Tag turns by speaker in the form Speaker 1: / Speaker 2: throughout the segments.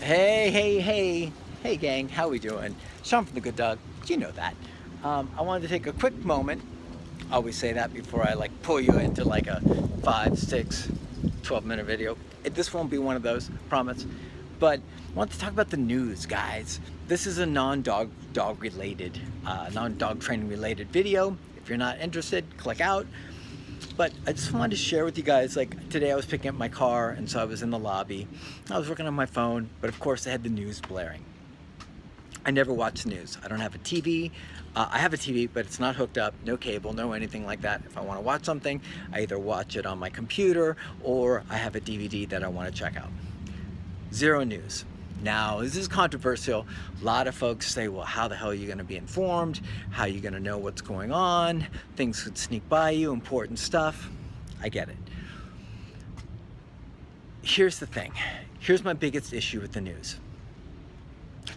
Speaker 1: Hey gang, how we doing? Sean from The Good Dog, you know that. I wanted to take a quick moment, I always say that before I like pull you into like a 5, 6, 12-minute video. This won't be one of those, promise. But I want to talk about the news, guys. This is a non-dog related, non-dog training related video. If you're not interested, click out. But I just wanted to share with you guys, like today I was picking up my car and so I was in the lobby. I was working on my phone, but of course I had the news blaring. I never watch the news. I don't have a TV. I have a TV, but it's not hooked up, no cable, no anything like that. If I want to watch something, I either watch it on my computer or I have a DVD that I want to check out. Zero news. Now, this is controversial. A lot of folks say, well, how the hell are you going to be informed? How are you going to know what's going on? Things could sneak by you, important stuff. I get it. Here's the thing. Here's my biggest issue with the news.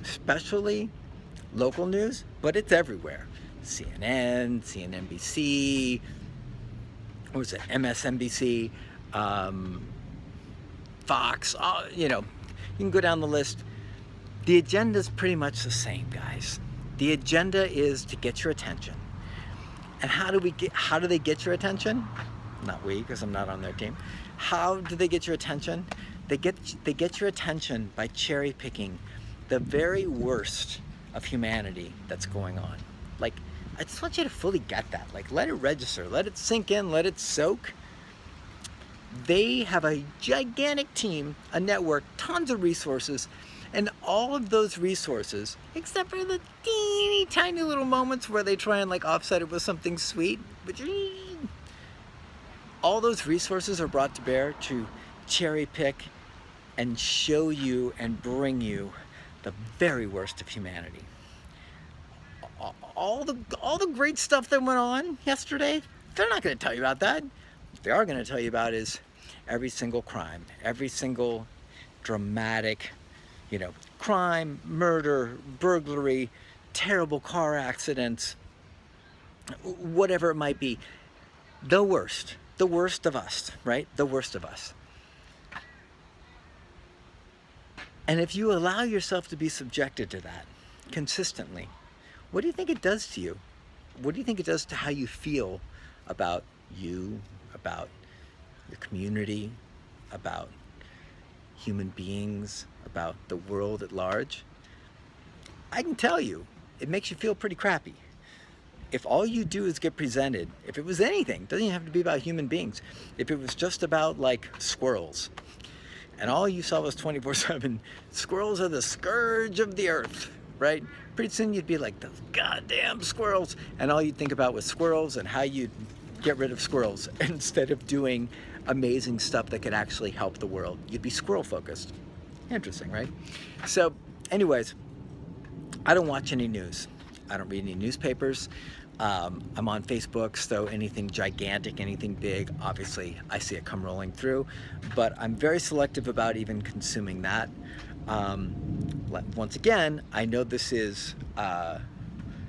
Speaker 1: Especially local news, but it's everywhere. CNN, CNNBC, what was it, MSNBC, Fox, you can go down the list. The agenda is pretty much the same, guys. The agenda is to get your attention. And how do they get your attention? Not we, because I'm not on their team. How do they get your attention? They get your attention by cherry picking the very worst of humanity that's going on. Like, I just want you to fully get that. Like, let it register, let it sink in, let it soak. They have a gigantic team, a network, tons of resources, and all of those resources, except for the teeny tiny little moments where they try and like offset it with something sweet, but all those resources are brought to bear to cherry pick and show you and bring you the very worst of humanity. All the great stuff that went on yesterday, they're not going to tell you about that. What they are going to tell you about is every single crime, every single dramatic, crime, murder, burglary, terrible car accidents, whatever it might be. The worst of us, right? The worst of us. And if you allow yourself to be subjected to that consistently, what do you think it does to you? What do you think it does to how you feel about you, about your community, about human beings, about the world at large? I can tell you, it makes you feel pretty crappy. If all you do is get presented, if it was anything, it doesn't even have to be about human beings. If it was just about like squirrels, and all you saw was 24/7, squirrels are the scourge of the earth, right? Pretty soon you'd be like, those goddamn squirrels. And all you'd think about was squirrels and how you'd get rid of squirrels instead of doing amazing stuff that could actually help the world. You'd be squirrel focused. Interesting, right? So anyways, I don't watch any news. I don't read any newspapers. I'm on Facebook, so anything gigantic, anything big, obviously I see it come rolling through, but I'm very selective about even consuming that. Once again, I know this is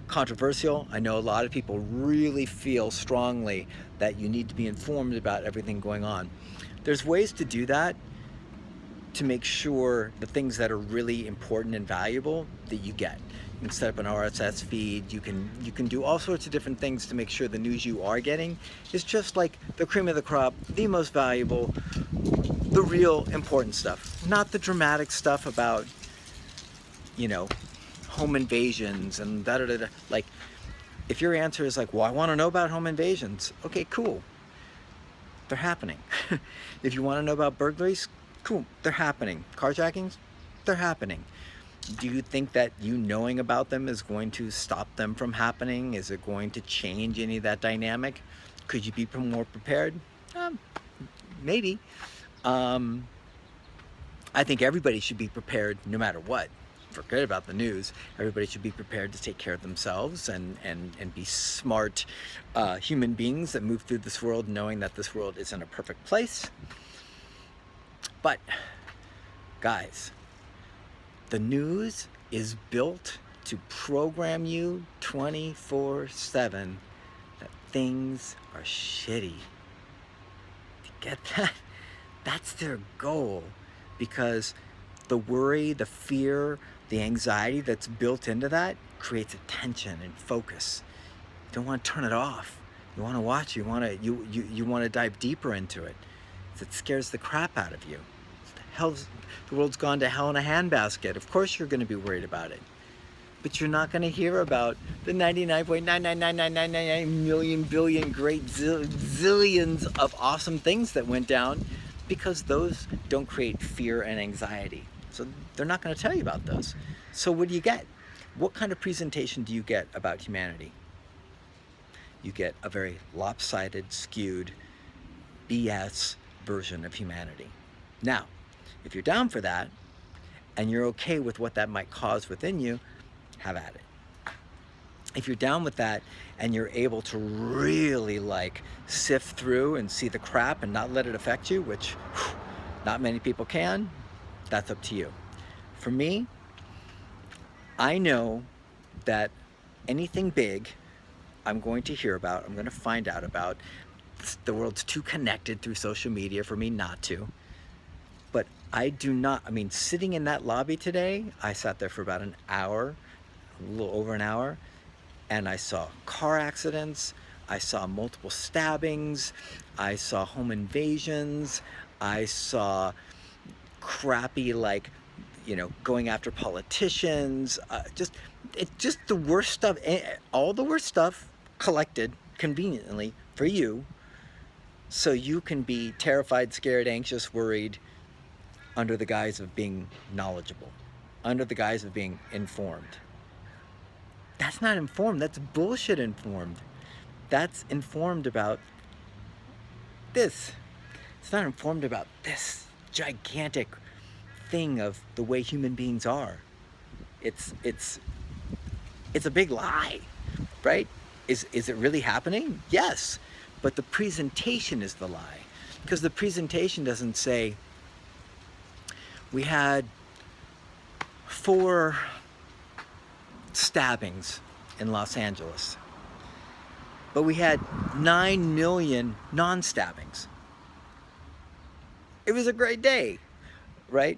Speaker 1: controversial. I know a lot of people really feel strongly that you need to be informed about everything going on. There's ways to do that to make sure the things that are really important and valuable that you get. You can set up an RSS feed, you can do all sorts of different things to make sure the news you are getting is just like the cream of the crop, the most valuable, the real important stuff. Not the dramatic stuff about, home invasions and da-da-da-da. Like, if your answer is like, well, I want to know about home invasions, okay, cool. They're happening. If you want to know about burglaries, cool, they're happening. Carjackings, they're happening. Do you think that you knowing about them is going to stop them from happening? Is it going to change any of that dynamic? Could you be more prepared? Maybe. I think everybody should be prepared no matter what. Forget about the news. Everybody should be prepared to take care of themselves and be smart human beings that move through this world knowing that this world isn't a perfect place. But, guys, the news is built to program you 24/7 that things are shitty. You get that? That's their goal, because the worry, the fear, the anxiety that's built into that creates attention and focus. You don't want to turn it off. You want to watch. You want to dive deeper into it. It scares the crap out of you. The world's gone to hell in a handbasket. Of course you're going to be worried about it. But you're not going to hear about the 99.99999 million billion great zillions of awesome things that went down, because those don't create fear and anxiety. So they're not going to tell you about those. So what do you get? What kind of presentation do you get about humanity? You get a very lopsided, skewed, BS version of humanity. Now, if you're down for that, and you're okay with what that might cause within you, have at it. If you're down with that, and you're able to really like sift through and see the crap and not let it affect you, which not many people can, that's up to you. For me, I know that anything big I'm going to hear about, I'm going to find out about. The world's too connected through social media for me not to. But I do not, I mean, sitting in that lobby today, I sat there for about an hour, a little over an hour, and I saw car accidents, I saw multiple stabbings, I saw home invasions, I saw crappy, like, you know, going after politicians, it's just the worst stuff, all the worst stuff collected conveniently for you, so you can be terrified, scared, anxious, worried, under the guise of being knowledgeable, under the guise of being informed. That's not informed, that's bullshit informed. That's informed about this. It's not informed about this gigantic thing of the way human beings are. It's a big lie, right? Is it really happening? Yes, but the presentation is the lie, because the presentation doesn't say we had 4 stabbings in Los Angeles, but we had 9 million non-stabbings. It was a great day, right?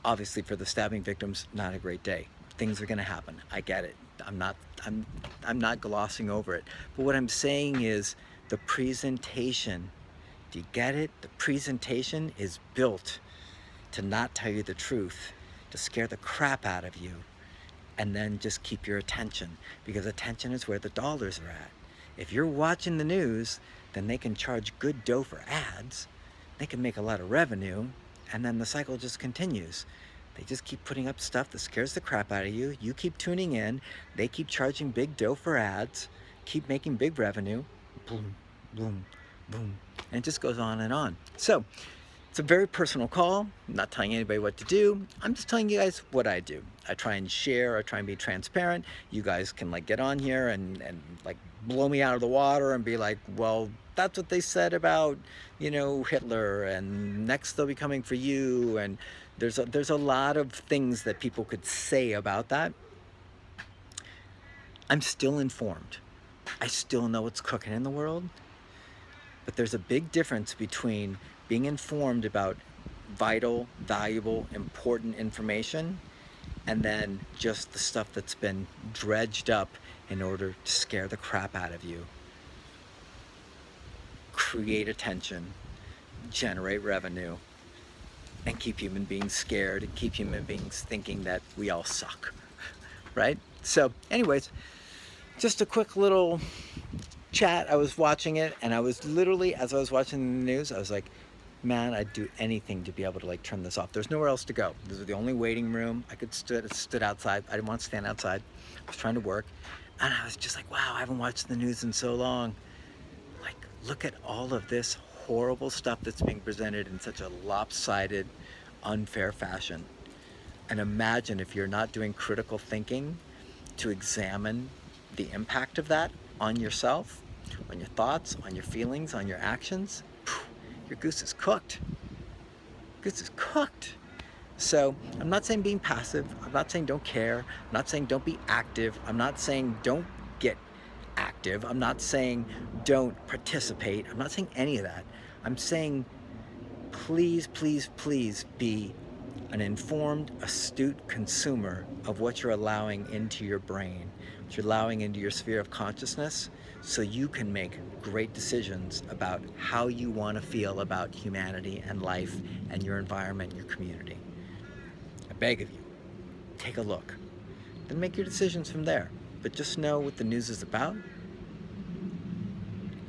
Speaker 1: Obviously for the stabbing victims, not a great day. Things are gonna happen, I get it. I'm not glossing over it. But what I'm saying is the presentation, do you get it? The presentation is built to not tell you the truth, to scare the crap out of you, and then just keep your attention, because attention is where the dollars are at. If you're watching the news, then they can charge good dough for ads, they can make a lot of revenue, and then the cycle just continues. They just keep putting up stuff that scares the crap out of you. You keep tuning in. They keep charging big dough for ads, keep making big revenue. Boom, boom, boom. And it just goes on and on. So it's a very personal call. I'm not telling anybody what to do. I'm just telling you guys what I do. I try and share. I try and be transparent. You guys can like get on here and like blow me out of the water and be like, well, that's what they said about, you know, Hitler, and next they'll be coming for you, and there's a lot of things that people could say about that. I'm still informed. I still know what's cooking in the world, but there's a big difference between being informed about vital, valuable, important information, and then just the stuff that's been dredged up in order to scare the crap out of you, create attention, generate revenue, and keep human beings scared and keep human beings thinking that we all suck, right? So anyways, just a quick little chat. I was watching it, and I was literally, as I was watching the news, I was like, man, I'd do anything to be able to like turn this off. There's nowhere else to go. This was the only waiting room. I could stood outside. I didn't want to stand outside. I was trying to work, and I was just like, wow, I haven't watched the news in so long. Like, look at all of this horrible stuff that's being presented in such a lopsided, unfair fashion. And imagine if you're not doing critical thinking to examine the impact of that on yourself, on your thoughts, on your feelings, on your actions. Your goose is cooked. Goose is cooked. So I'm not saying being passive. I'm not saying don't care. I'm not saying don't be active. I'm not saying don't get active. I'm not saying don't participate. I'm not saying any of that. I'm saying please, please, please be an informed, astute consumer of what you're allowing into your brain, what you're allowing into your sphere of consciousness, so you can make great decisions about how you want to feel about humanity and life and your environment and your community. I beg of you, take a look. Then make your decisions from there. But just know what the news is about,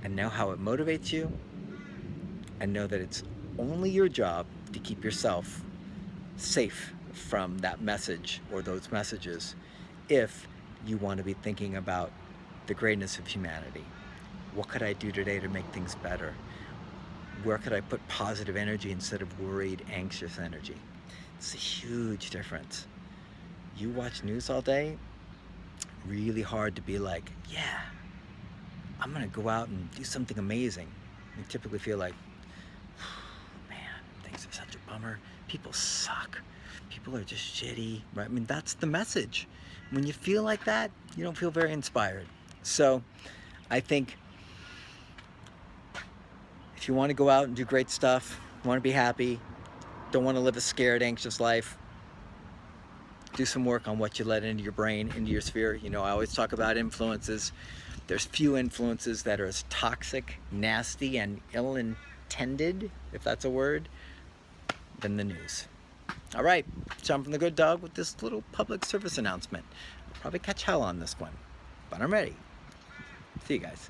Speaker 1: and know how it motivates you, and know that it's only your job to keep yourself safe from that message or those messages if you want to be thinking about the greatness of humanity. What could I do today to make things better? Where could I put positive energy instead of worried, anxious energy? It's a huge difference. You watch news all day, really hard to be like, yeah, I'm gonna go out and do something amazing. You typically feel like, man, things are such a bummer. People suck. People are just shitty, right? I mean, that's the message. When you feel like that, you don't feel very inspired. So I think if you want to go out and do great stuff, want to be happy, don't want to live a scared, anxious life, do some work on what you let into your brain, into your sphere. You know, I always talk about influences. There's few influences that are as toxic, nasty, and ill-intended, if that's a word, than the news. All right, John from the Good Dog with this little public service announcement. I'll probably catch hell on this one, but I'm ready. See you guys.